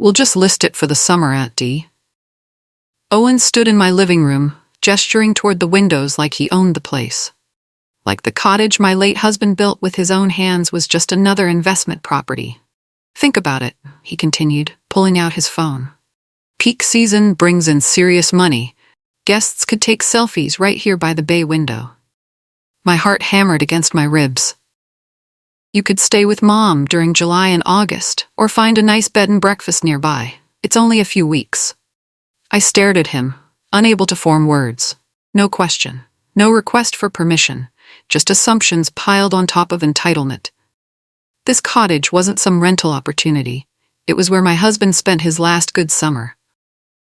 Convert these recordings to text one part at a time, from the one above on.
We'll just list it for the summer, Aunt Dee. Owen stood in my living room, gesturing toward the windows like he owned the place. Like the cottage my late husband built with his own hands was just another investment property. Think about it, he continued, pulling out his phone. Peak season brings in serious money. Guests could take selfies right here by the bay window. My heart hammered against my ribs. You could stay with Mom during July and August, or find a nice bed and breakfast nearby. It's only a few weeks. I stared at him, unable to form words. No question, no request for permission, just assumptions piled on top of entitlement. This cottage wasn't some rental opportunity. It was where my husband spent his last good summer.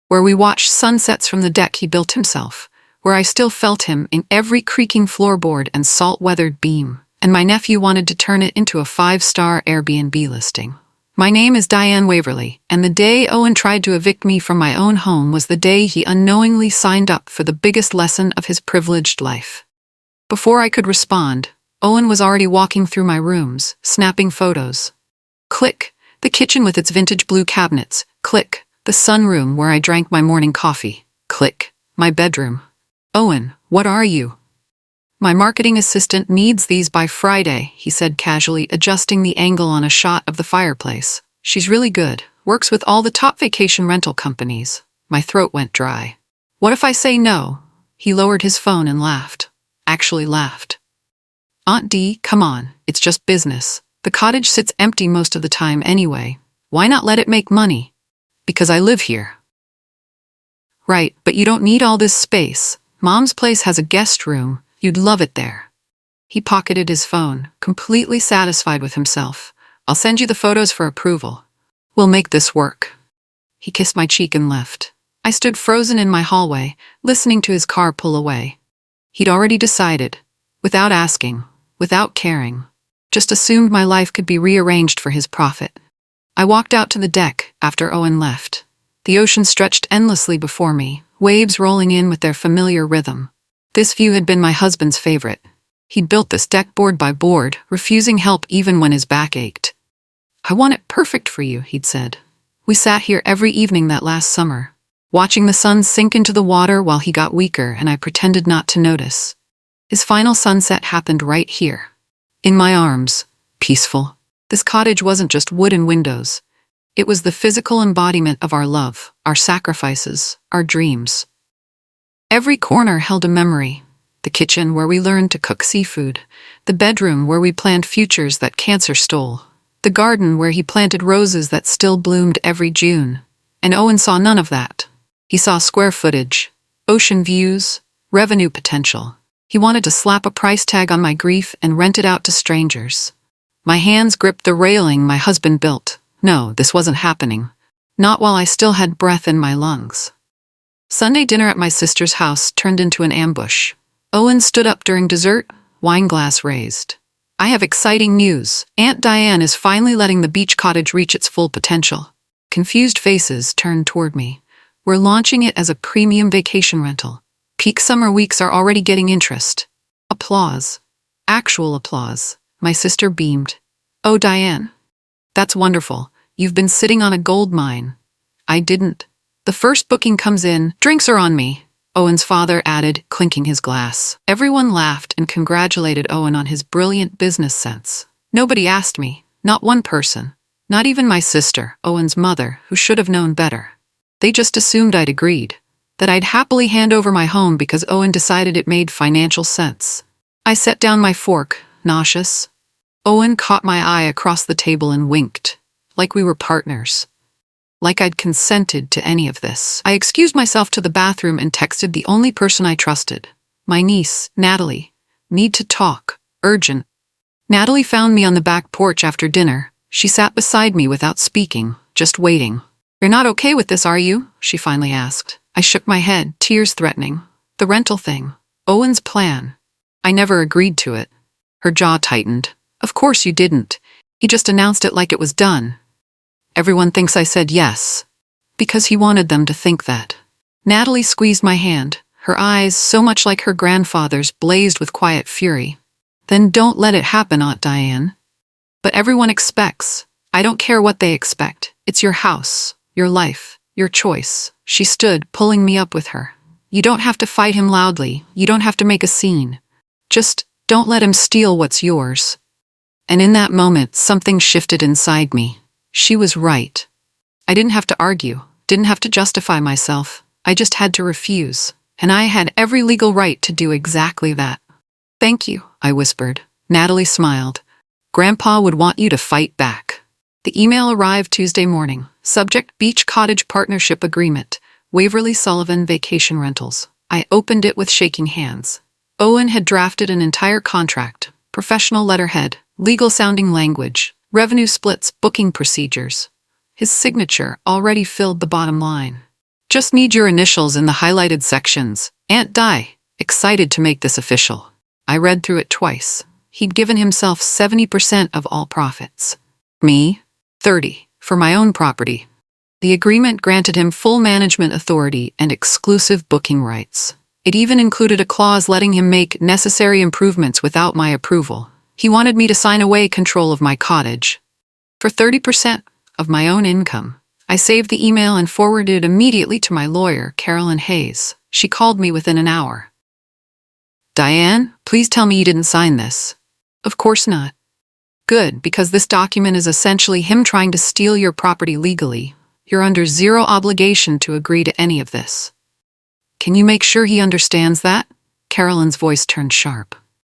Where we watched sunsets from the deck he built himself, where I still felt him in every creaking floorboard and salt-weathered beam, and my nephew wanted to turn it into a 5-star Airbnb listing. My name is Diane Waverly, and the day Owen tried to evict me from my own home was the day he unknowingly signed up for the biggest lesson of his privileged life. Before I could respond, Owen was already walking through my rooms, snapping photos. Click, the kitchen with its vintage blue cabinets. Click, the sunroom where I drank my morning coffee. Click, my bedroom. Owen, what are you? My marketing assistant needs these by Friday, he said casually, adjusting the angle on a shot of the fireplace. She's really good, works with all the top vacation rental companies. My throat went dry. What if I say no? He lowered his phone and laughed. Actually laughed. Aunt Dee, come on, it's just business. The cottage sits empty most of the time anyway. Why not let it make money? Because I live here. Right, but you don't need all this space. Mom's place has a guest room. You'd love it there. He pocketed his phone, completely satisfied with himself. I'll send you the photos for approval. We'll make this work. He kissed my cheek and left. I stood frozen in my hallway, listening to his car pull away. He'd already decided, without asking, without caring, just assumed my life could be rearranged for his profit. I walked out to the deck after Owen left. The ocean stretched endlessly before me, waves rolling in with their familiar rhythm. This view had been my husband's favorite. He'd built this deck board by board, refusing help even when his back ached. I want it perfect for you, he'd said. We sat here every evening that last summer, watching the sun sink into the water while he got weaker and I pretended not to notice. His final sunset happened right here. In my arms, peaceful. This cottage wasn't just wood and windows. It was the physical embodiment of our love, our sacrifices, our dreams. Every corner held a memory. The kitchen where we learned to cook seafood, the bedroom where we planned futures that cancer stole, the garden where he planted roses that still bloomed every June. And Owen saw none of that. He saw square footage, ocean views, revenue potential. He wanted to slap a price tag on my grief and rent it out to strangers. My hands gripped the railing my husband built. No, this wasn't happening. Not while I still had breath in my lungs. Sunday dinner at my sister's house turned into an ambush. Owen stood up during dessert, wine glass raised. I have exciting news. Aunt Diane is finally letting the beach cottage reach its full potential. Confused faces turned toward me. We're launching it as a premium vacation rental. Peak summer weeks are already getting interest. Applause. Actual applause. My sister beamed. Oh, Diane. That's wonderful. You've been sitting on a gold mine. I didn't. The first booking comes in. Drinks are on me, Owen's father added, clinking his glass. Everyone laughed and congratulated Owen on his brilliant business sense. Nobody asked me. Not one person. Not even my sister, Owen's mother, who should have known better. They just assumed I'd agreed. That I'd happily hand over my home because Owen decided it made financial sense. I set down my fork, nauseous. Owen caught my eye across the table and winked. Like we were partners. Like I'd consented to any of this. I excused myself to the bathroom and texted the only person I trusted. My niece, Natalie. Need to talk. Urgent. Natalie found me on the back porch after dinner. She sat beside me without speaking, just waiting. You're not okay with this, are you? She finally asked. I shook my head, tears threatening. The rental thing. Owen's plan. I never agreed to it. Her jaw tightened. Of course you didn't. He just announced it like it was done. Everyone thinks I said yes. Because he wanted them to think that. Natalie squeezed my hand. Her eyes, so much like her grandfather's, blazed with quiet fury. Then don't let it happen, Aunt Diane. But everyone expects. I don't care what they expect. It's your house. Your life. Your choice. She stood, pulling me up with her. You don't have to fight him loudly. You don't have to make a scene. Just don't let him steal what's yours. And in that moment, something shifted inside me. She was right. I didn't have to argue, didn't have to justify myself. I just had to refuse. And I had every legal right to do exactly that. Thank you, I whispered. Natalie smiled. Grandpa would want you to fight back. The email arrived Tuesday morning. Subject: Beach Cottage Partnership Agreement. Waverly Sullivan Vacation Rentals. I opened it with shaking hands. Owen had drafted an entire contract. Professional letterhead, legal-sounding language, revenue splits, booking procedures. His signature already filled the bottom line. Just need your initials in the highlighted sections. Aunt Di, excited to make this official. I read through it twice. He'd given himself 70% of all profits. Me, 30%, for my own property. The agreement granted him full management authority and exclusive booking rights. It even included a clause letting him make necessary improvements without my approval. He wanted me to sign away control of my cottage. For 30% of my own income. I saved the email and forwarded it immediately to my lawyer, Carolyn Hayes. She called me within an hour. Diane, please tell me you didn't sign this. Of course not. Good, because this document is essentially him trying to steal your property legally. You're under zero obligation to agree to any of this. Can you make sure he understands that? Carolyn's voice turned sharp.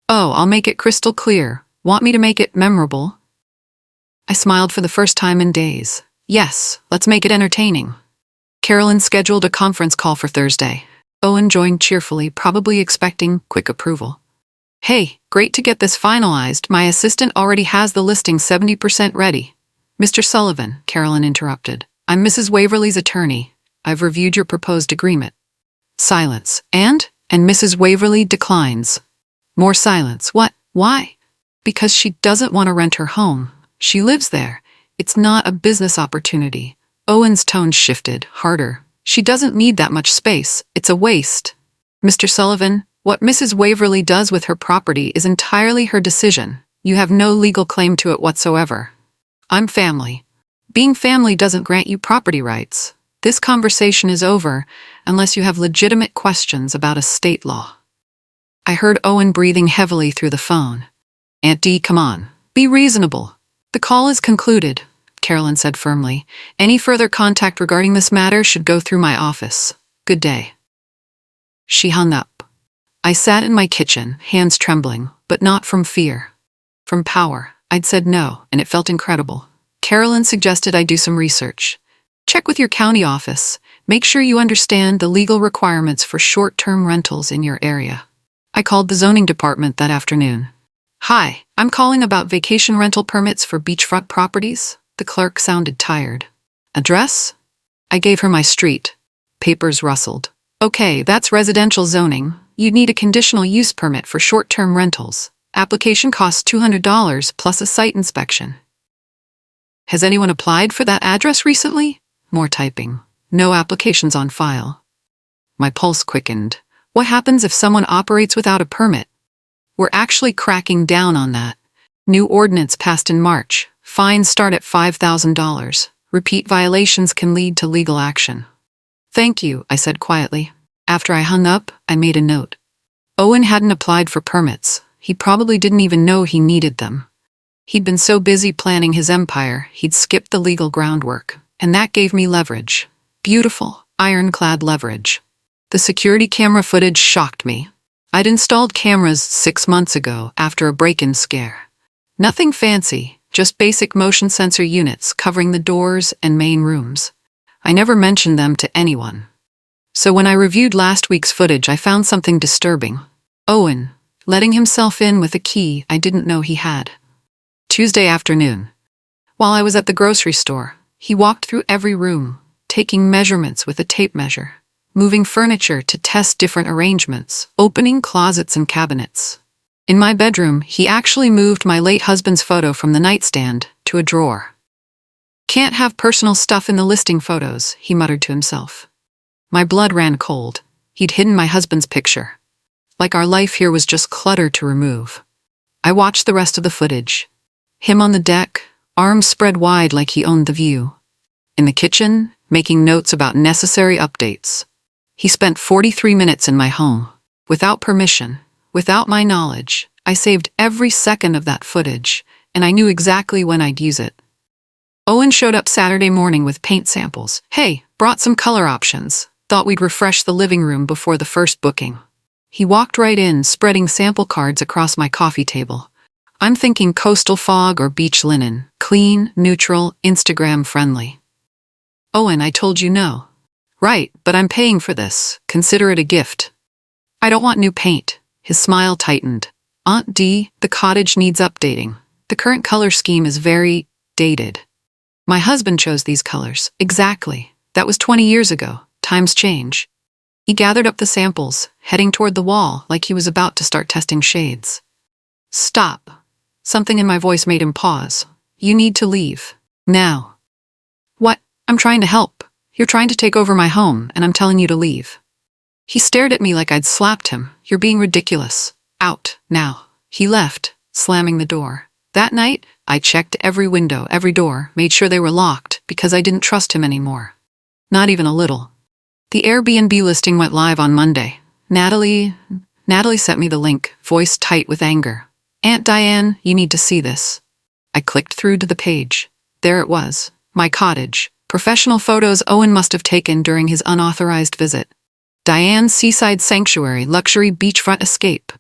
Oh, I'll make it crystal clear. Want me to make it memorable? I smiled for the first time in days. Yes, let's make it entertaining. Carolyn scheduled a conference call for Thursday. Owen joined cheerfully, probably expecting quick approval. Hey, great to get this finalized. My assistant already has the listing 70% ready. Mr. Sullivan, Carolyn interrupted. I'm Mrs. Waverly's attorney. I've reviewed your proposed agreement. Silence. And Mrs. Waverly declines. More silence. What? Why? Because she doesn't want to rent her home. She lives there. It's not a business opportunity. Owen's tone shifted, harder. She doesn't need that much space. It's a waste. Mr. Sullivan, what Mrs. Waverly does with her property is entirely her decision. You have no legal claim to it whatsoever. I'm family. Being family doesn't grant you property rights. This conversation is over unless you have legitimate questions about estate law. I heard Owen breathing heavily through the phone. Aunt Dee, come on. Be reasonable. The call is concluded, Carolyn said firmly. Any further contact regarding this matter should go through my office. Good day. She hung up. I sat in my kitchen, hands trembling, but not from fear. From power. I'd said no, and it felt incredible. Carolyn suggested I do some research. Check with your county office. Make sure you understand the legal requirements for short-term rentals in your area. I called the zoning department that afternoon. Hi, I'm calling about vacation rental permits for beachfront properties. The clerk sounded tired. Address? I gave her my street. Papers rustled. Okay, that's residential zoning. You'd need a conditional use permit for short-term rentals. Application costs $200 plus a site inspection. Has anyone applied for that address recently? More typing. No applications on file. My pulse quickened. What happens if someone operates without a permit? We're actually cracking down on that. New ordinance passed in March. Fines start at $5,000. Repeat violations can lead to legal action. Thank you, I said quietly. After I hung up, I made a note. Owen hadn't applied for permits. He probably didn't even know he needed them. He'd been so busy planning his empire, he'd skipped the legal groundwork. And that gave me leverage. Beautiful, ironclad leverage. The security camera footage shocked me. I'd installed cameras 6 months ago after a break-in scare. Nothing fancy, just basic motion sensor units covering the doors and main rooms. I never mentioned them to anyone. So when I reviewed last week's footage, I found something disturbing. Owen, letting himself in with a key I didn't know he had. Tuesday afternoon. While I was at the grocery store, he walked through every room, taking measurements with a tape measure, moving furniture to test different arrangements, opening closets and cabinets. In my bedroom, he actually moved my late husband's photo from the nightstand to a drawer. Can't have personal stuff in the listing photos, he muttered to himself. My blood ran cold. He'd hidden my husband's picture. Like our life here was just clutter to remove. I watched the rest of the footage. Him on the deck, arms spread wide like he owned the view. In the kitchen, making notes about necessary updates. He spent 43 minutes in my home. Without permission, without my knowledge, I saved every second of that footage, and I knew exactly when I'd use it. Owen showed up Saturday morning with paint samples. Hey, brought some color options. Thought we'd refresh the living room before the first booking. He walked right in, spreading sample cards across my coffee table. I'm thinking coastal fog or beach linen. Clean, neutral, Instagram friendly. Owen, I told you no. Right, but I'm paying for this. Consider it a gift. I don't want new paint. His smile tightened. Aunt D, the cottage needs updating. The current color scheme is very dated. My husband chose these colors. Exactly. That was 20 years ago. Times change. He gathered up the samples, heading toward the wall like he was about to start testing shades. Stop. Something in my voice made him pause. You need to leave. Now. What? I'm trying to help. You're trying to take over my home, and I'm telling you to leave. He stared at me like I'd slapped him. You're being ridiculous. Out, now. He left, slamming the door. That night, I checked every window, every door, made sure they were locked, because I didn't trust him anymore. Not even a little. The Airbnb listing went live on Monday. Natalie sent me the link, voice tight with anger. Aunt Diane, you need to see this. I clicked through to the page. There it was. My cottage. Professional photos Owen must have taken during his unauthorized visit. Diane's seaside sanctuary, luxury beachfront escape.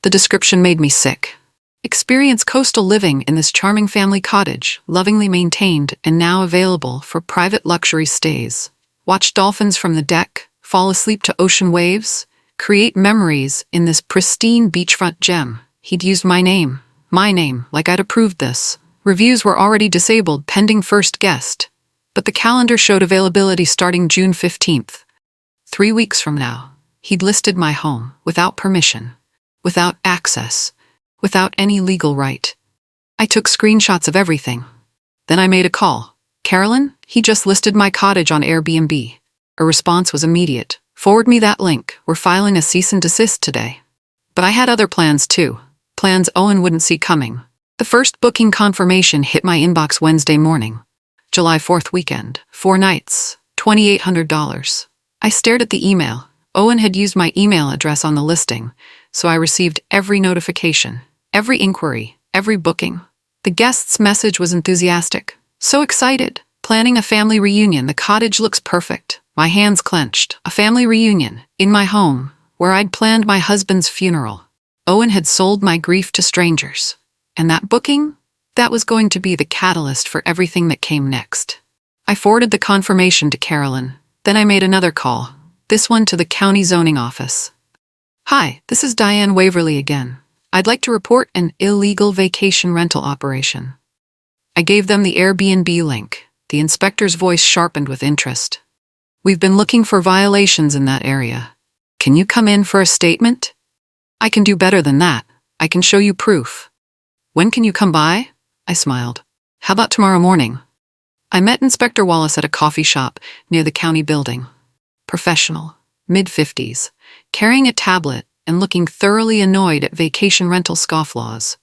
The description made me sick. Experience coastal living in this charming family cottage, lovingly maintained and now available for private luxury stays. Watch dolphins from the deck, fall asleep to ocean waves, create memories in this pristine beachfront gem. He'd used my name, like I'd approved this. Reviews were already disabled pending first guest, but the calendar showed availability starting June 15th. 3 weeks from now, he'd listed my home without permission, without access, without any legal right. I took screenshots of everything. Then I made a call. Carolyn, he just listed my cottage on Airbnb. A response was immediate. Forward me that link. We're filing a cease and desist today. But I had other plans too. Plans Owen wouldn't see coming. The first booking confirmation hit my inbox Wednesday morning. July 4th weekend. 4 nights. $2,800. I stared at the email. Owen had used my email address on the listing, so I received every notification, every inquiry, every booking. The guest's message was enthusiastic. So excited. Planning a family reunion. The cottage looks perfect. My hands clenched. A family reunion. In my home, where I'd planned my husband's funeral. Owen had sold my grief to strangers. And that booking? That was going to be the catalyst for everything that came next. I forwarded the confirmation to Carolyn. Then I made another call. This one to the county zoning office. Hi, this is Diane Waverly again. I'd like to report an illegal vacation rental operation. I gave them the Airbnb link. The inspector's voice sharpened with interest. We've been looking for violations in that area. Can you come in for a statement? I can do better than that. I can show you proof. When can you come by? I smiled. How about tomorrow morning? I met Inspector Wallace at a coffee shop near the county building. Professional, mid-50s, carrying a tablet and looking thoroughly annoyed at vacation rental scofflaws.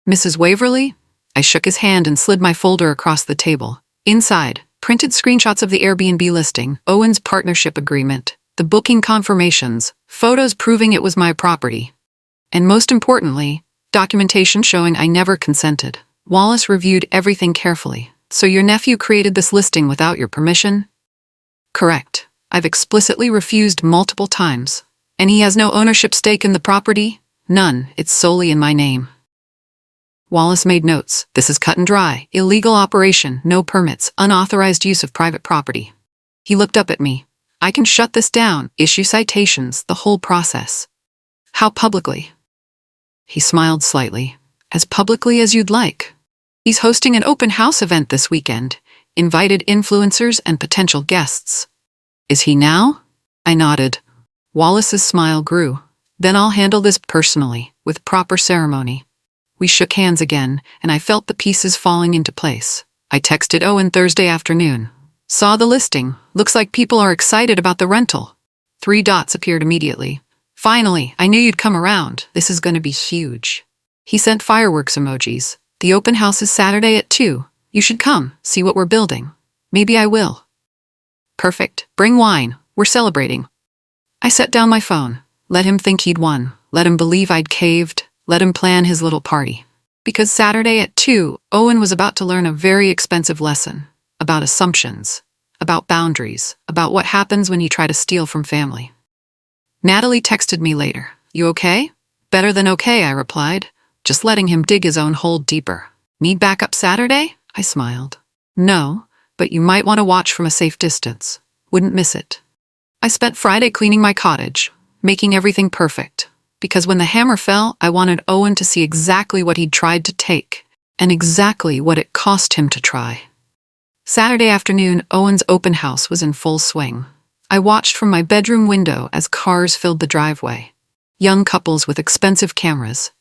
Mrs. Waverly? I shook his hand and slid my folder across the table. Inside, printed screenshots of the Airbnb listing, Owen's partnership agreement, the booking confirmations, photos proving it was my property. And most importantly, documentation showing I never consented. Wallace reviewed everything carefully. So your nephew created this listing without your permission? Correct. I've explicitly refused multiple times. And he has no ownership stake in the property? None. It's solely in my name. Wallace made notes. This is cut and dry. Illegal operation, no permits, unauthorized use of private property. He looked up at me. I can shut this down, issue citations, the whole process. How publicly? He smiled slightly. As publicly as you'd like. He's hosting an open house event this weekend. Invited influencers and potential guests. Is he now? I nodded. Wallace's smile grew. Then I'll handle this personally, with proper ceremony. We shook hands again, and I felt the pieces falling into place. I texted Owen Thursday afternoon. Saw the listing. Looks like people are excited about the rental. 3 dots appeared immediately. Finally, I knew you'd come around. This is going to be huge. He sent fireworks emojis. The open house is Saturday at 2. You should come, see what we're building. Maybe I will. Perfect. Bring wine. We're celebrating. I set down my phone. Let him think he'd won. Let him believe I'd caved. Let him plan his little party. Because Saturday at 2, Owen was about to learn a very expensive lesson. About assumptions. About boundaries. About what happens when you try to steal from family. Natalie texted me later. You okay? Better than okay, I replied, just letting him dig his own hole deeper. Need backup Saturday? I smiled. No, but you might want to watch from a safe distance. Wouldn't miss it. I spent Friday cleaning my cottage, making everything perfect. Because when the hammer fell, I wanted Owen to see exactly what he'd tried to take, and exactly what it cost him to try. Saturday afternoon, Owen's open house was in full swing. I watched from my bedroom window as cars filled the driveway. Young couples with expensive cameras.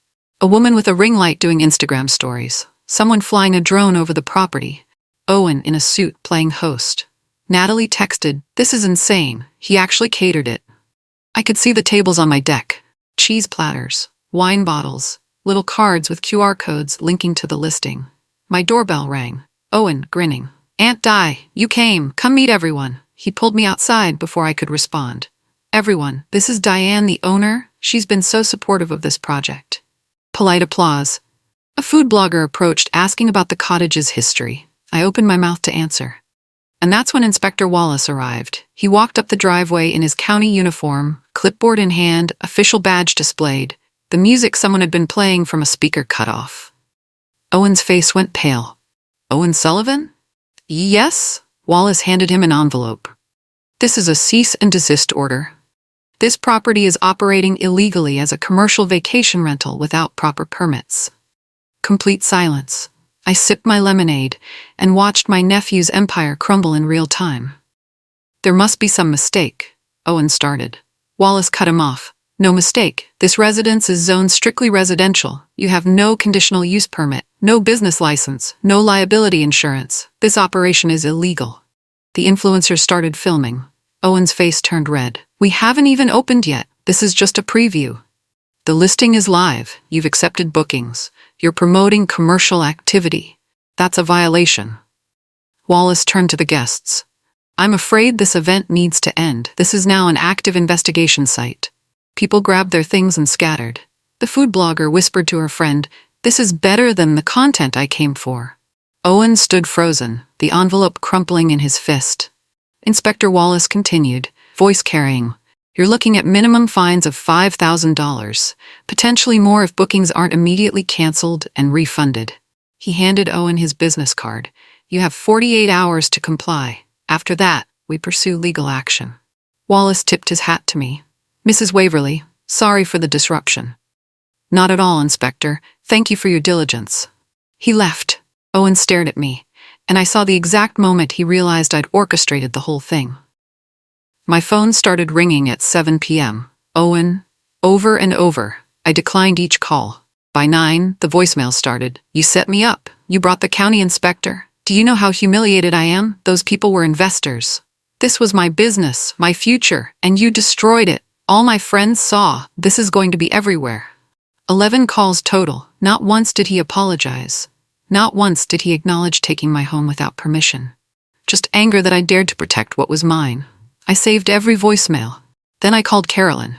A woman with a ring light doing Instagram stories. Someone flying a drone over the property. Owen in a suit playing host. Natalie texted, "This is insane. He actually catered it." I could see the tables on my deck. Cheese platters, wine bottles, little cards with QR codes linking to the listing. My doorbell rang. Owen, grinning. "Aunt Di, you came. Come meet everyone." He pulled me outside before I could respond. "Everyone, this is Diane, the owner. She's been so supportive of this project." Polite applause. A food blogger approached asking about the cottage's history. I opened my mouth to answer. And that's when Inspector Wallace arrived. He walked up the driveway in his county uniform, clipboard in hand, official badge displayed, the music someone had been playing from a speaker cut off. Owen's face went pale. "Owen Sullivan?" "Yes?" Wallace handed him an envelope. "This is a cease and desist order. This property is operating illegally as a commercial vacation rental without proper permits." Complete silence. I sipped my lemonade and watched my nephew's empire crumble in real time. "There must be some mistake," Owen started. Wallace cut him off. "No mistake. This residence is zoned strictly residential. You have no conditional use permit, no business license, no liability insurance. This operation is illegal." The influencers started filming. Owen's face turned red. "We haven't even opened yet. This is just a preview. The listing is live. You've accepted bookings. You're promoting commercial activity. That's a violation." Wallace turned to the guests. "I'm afraid this event needs to end. This is now an active investigation site." People grabbed their things and scattered. The food blogger whispered to her friend, "This is better than the content I came for." Owen stood frozen, the envelope crumpling in his fist. Inspector Wallace continued, voice carrying, "You're looking at minimum fines of $5,000, potentially more if bookings aren't immediately canceled and refunded." He handed Owen his business card. "You have 48 hours to comply. After that, we pursue legal action." Wallace tipped his hat to me. "Mrs. Waverly, sorry for the disruption." "Not at all, Inspector. Thank you for your diligence." He left. Owen stared at me, and I saw the exact moment he realized I'd orchestrated the whole thing. My phone started ringing at 7 p.m. Owen, over and over. I declined each call. By 9, the voicemail started. "You set me up. You brought the county inspector. Do you know how humiliated I am? Those people were investors. This was my business, my future, and you destroyed it. All my friends saw. This is going to be everywhere." 11 calls total. Not once did he apologize. Not once did he acknowledge taking my home without permission. Just anger that I dared to protect what was mine. I saved every voicemail. Then I called Carolyn.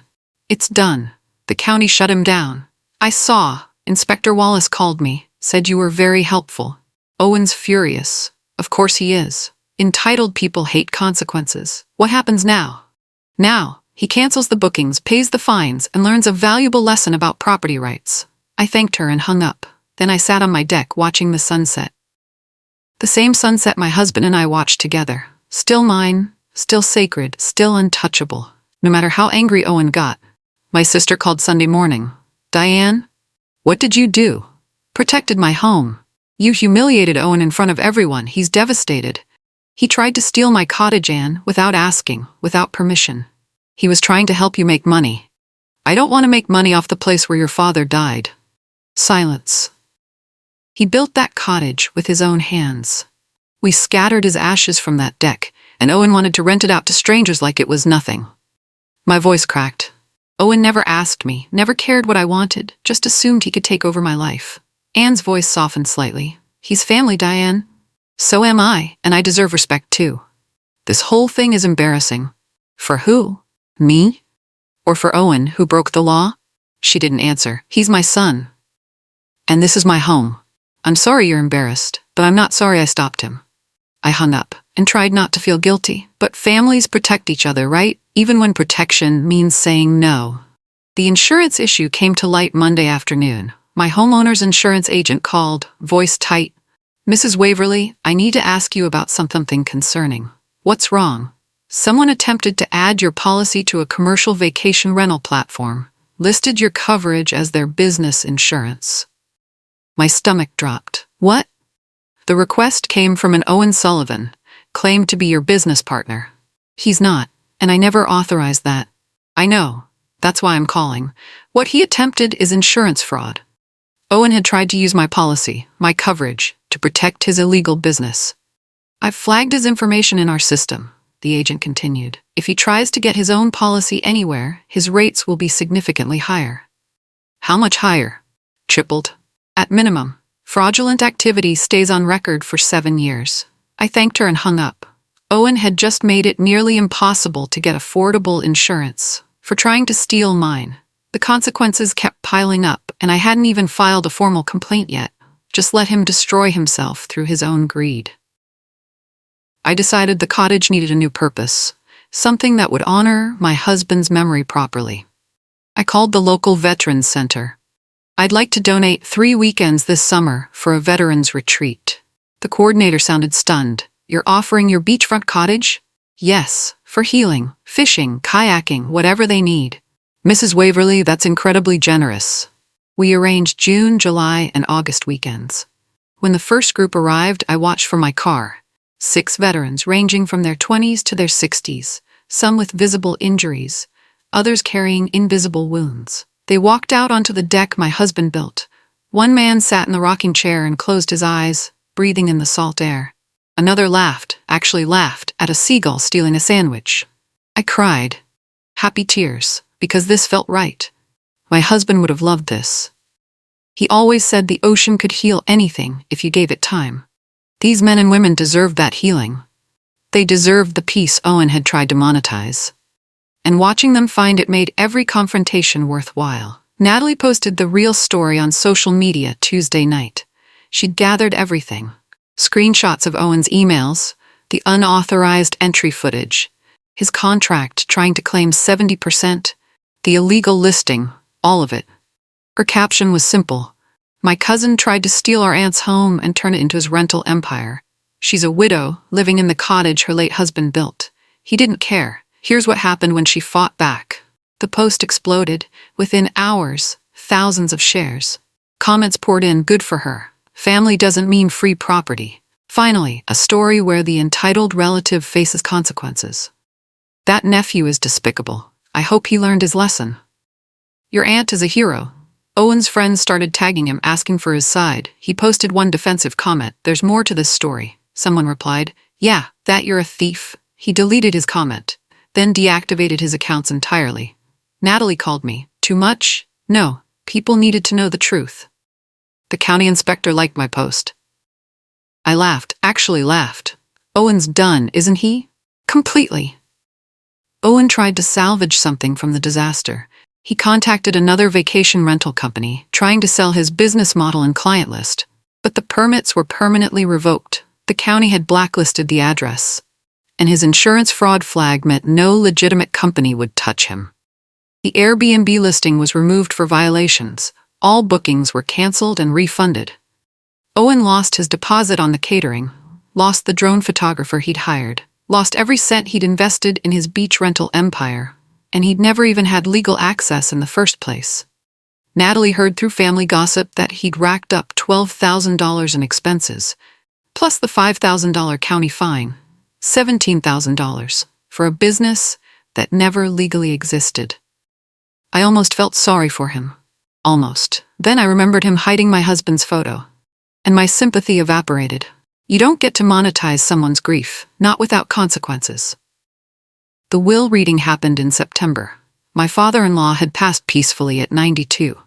"It's done. The county shut him down. I saw. Inspector Wallace called me, said you were very helpful." Owen's furious. Of course he is. Entitled people hate consequences. What happens now? Now, he cancels the bookings, pays the fines, and learns a valuable lesson about property rights. I thanked her and hung up. Then I sat on my deck watching the sunset. The same sunset my husband and I watched together. Still mine. Still sacred, still untouchable, no matter how angry Owen got. My sister called Sunday morning. "Diane, what did you do?" "Protected my home." "You humiliated Owen in front of everyone. He's devastated. He tried to steal my cottage, Anne, without asking, without permission. He was trying to help you make money." "I don't want to make money off the place where your father died." Silence. "He built that cottage with his own hands. We scattered his ashes from that deck, and Owen wanted to rent it out to strangers like it was nothing." My voice cracked. "Owen never asked me, never cared what I wanted, just assumed he could take over my life." Anne's voice softened slightly. "He's family, Diane. So am I, and I deserve respect too." This whole thing is embarrassing. For who? Me? Or for Owen, who broke the law? She didn't answer. He's my son. And this is my home. I'm sorry you're embarrassed, but I'm not sorry I stopped him. I hung up and tried not to feel guilty. But families protect each other, right? Even when protection means saying no. The insurance issue came to light Monday afternoon. My homeowner's insurance agent called, voice tight. Mrs. Waverly, I need to ask you about something concerning. What's wrong? Someone attempted to add your policy to a commercial vacation rental platform, listed your coverage as their business insurance. My stomach dropped. What? The request came from an Owen Sullivan, claimed to be your business partner. He's not, and I never authorized that. I know. That's why I'm calling. What he attempted is insurance fraud. Owen had tried to use my policy, my coverage, to protect his illegal business. I've flagged his information in our system, the agent continued. If he tries to get his own policy anywhere, his rates will be significantly higher. How much higher? Tripled. At minimum. Fraudulent activity stays on record for 7 years. I thanked her and hung up. Owen had just made it nearly impossible to get affordable insurance for trying to steal mine. The consequences kept piling up, and I hadn't even filed a formal complaint yet. Just let him destroy himself through his own greed. I decided the cottage needed a new purpose, something that would honor my husband's memory properly. I called the local Veterans Center. I'd like to donate 3 weekends this summer for a veterans retreat. The coordinator sounded stunned. You're offering your beachfront cottage? Yes, for healing, fishing, kayaking, whatever they need. Mrs. Waverly, that's incredibly generous. We arranged June, July, and August weekends. When the first group arrived, I watched from my car. 6 veterans ranging from their 20s to their 60s, some with visible injuries, others carrying invisible wounds. They walked out onto the deck my husband built. One man sat in the rocking chair and closed his eyes, breathing in the salt air. Another laughed, at a seagull stealing a sandwich. I cried. Happy tears, because this felt right. My husband would have loved this. He always said the ocean could heal anything if you gave it time. These men and women deserved that healing. They deserved the peace Owen had tried to monetize. And watching them find it made every confrontation worthwhile. Natalie posted the real story on social media Tuesday night. She'd gathered everything. Screenshots of Owen's emails, the unauthorized entry footage, his contract trying to claim 70%, the illegal listing, all of it. Her caption was simple. My cousin tried to steal our aunt's home and turn it into his rental empire. She's a widow, living in the cottage her late husband built. He didn't care. Here's what happened when she fought back. The post exploded. Within hours, thousands of shares. Comments poured in, good for her. Family doesn't mean free property. Finally, a story where the entitled relative faces consequences. That nephew is despicable. I hope he learned his lesson. Your aunt is a hero. Owen's friends started tagging him, asking for his side. He posted one defensive comment. There's more to this story. Someone replied, yeah, that you're a thief. He deleted his comment, then deactivated his accounts entirely. Natalie called me. Too much? No. People needed to know the truth. The county inspector liked my post. I laughed, actually laughed. Owen's done, isn't he? Completely. Owen tried to salvage something from the disaster. He contacted another vacation rental company, trying to sell his business model and client list. But the permits were permanently revoked. The county had blacklisted the address. And his insurance fraud flag meant no legitimate company would touch him. The Airbnb listing was removed for violations. All bookings were canceled and refunded. Owen lost his deposit on the catering, lost the drone photographer he'd hired, lost every cent he'd invested in his beach rental empire, and he'd never even had legal access in the first place. Natalie heard through family gossip that he'd racked up $12,000 in expenses, plus the $5,000 county fine, $17,000, for a business that never legally existed. I almost felt sorry for him. Almost. Then I remembered him hiding my husband's photo, and my sympathy evaporated. You don't get to monetize someone's grief, not without consequences. The will reading happened in September. My father-in-law had passed peacefully at 92.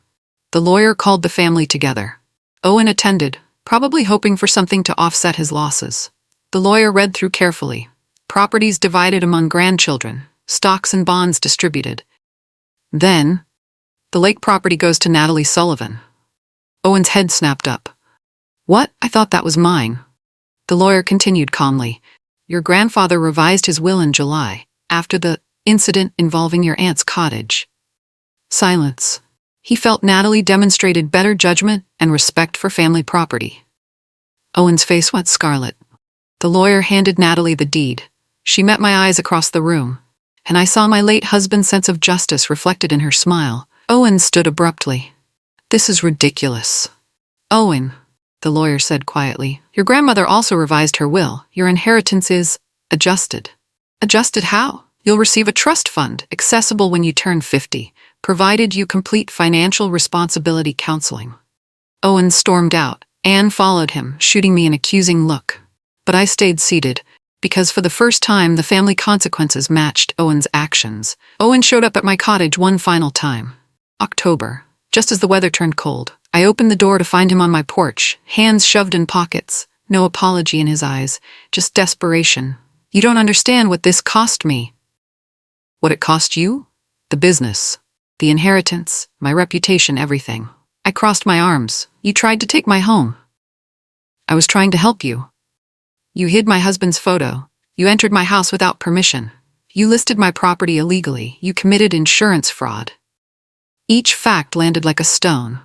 The lawyer called the family together. Owen attended, probably hoping for something to offset his losses. The lawyer read through carefully, properties divided among grandchildren, stocks and bonds distributed. Then, the lake property goes to Natalie Sullivan. Owen's head snapped up. What? I thought that was mine. The lawyer continued calmly. Your grandfather revised his will in July, after the incident involving your aunt's cottage. Silence. He felt Natalie demonstrated better judgment and respect for family property. Owen's face went scarlet. The lawyer handed Natalie the deed. She met my eyes across the room, and I saw my late husband's sense of justice reflected in her smile. Owen stood abruptly. This is ridiculous. Owen, the lawyer said quietly, your grandmother also revised her will. Your inheritance is adjusted. Adjusted how? You'll receive a trust fund, accessible when you turn 50, provided you complete financial responsibility counseling. Owen stormed out. Anne followed him, shooting me an accusing look. But I stayed seated, because for the first time the family consequences matched Owen's actions. Owen showed up at my cottage one final time. October. Just as the weather turned cold, I opened the door to find him on my porch, hands shoved in pockets, no apology in his eyes, just desperation. You don't understand what this cost me. What it cost you? The business, the inheritance, my reputation, everything. I crossed my arms. You tried to take my home. I was trying to help you. You hid my husband's photo. You entered my house without permission. You listed my property illegally. You committed insurance fraud. Each fact landed like a stone.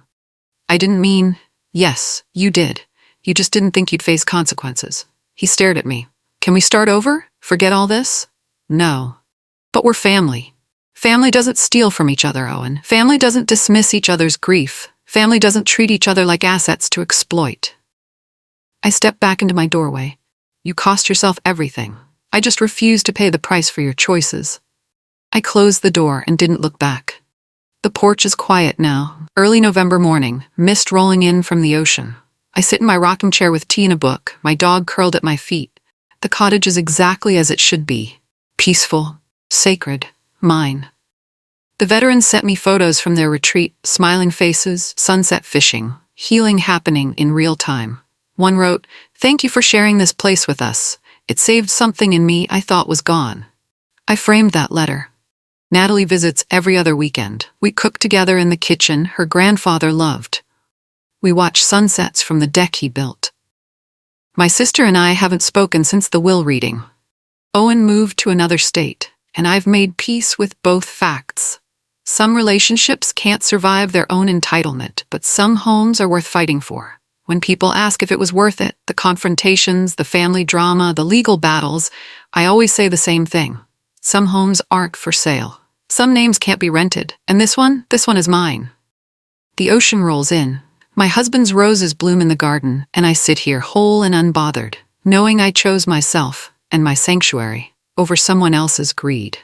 I didn't mean, yes, you did. You just didn't think you'd face consequences. He stared at me. Can we start over? Forget all this? No. But we're family. Family doesn't steal from each other, Owen. Family doesn't dismiss each other's grief. Family doesn't treat each other like assets to exploit. I stepped back into my doorway. You cost yourself everything. I just refused to pay the price for your choices. I closed the door and didn't look back. The porch is quiet now. Early November morning, mist rolling in from the ocean. I sit in my rocking chair with tea and a book, my dog curled at my feet. The cottage is exactly as it should be. Peaceful, sacred, mine. The veterans sent me photos from their retreat, smiling faces, sunset fishing, healing happening in real time. One wrote, "Thank you for sharing this place with us. It saved something in me I thought was gone." I framed that letter. Natalie visits every other weekend. We cook together in the kitchen her grandfather loved. We watch sunsets from the deck he built. My sister and I haven't spoken since the will reading. Owen moved to another state, and I've made peace with both facts. Some relationships can't survive their own entitlement, but some homes are worth fighting for. When people ask if it was worth it, the confrontations, the family drama, the legal battles, I always say the same thing. Some homes aren't for sale. Some names can't be rented, and this one is mine. The ocean rolls in. My husband's roses bloom in the garden, and I sit here whole and unbothered, knowing I chose myself and my sanctuary over someone else's greed.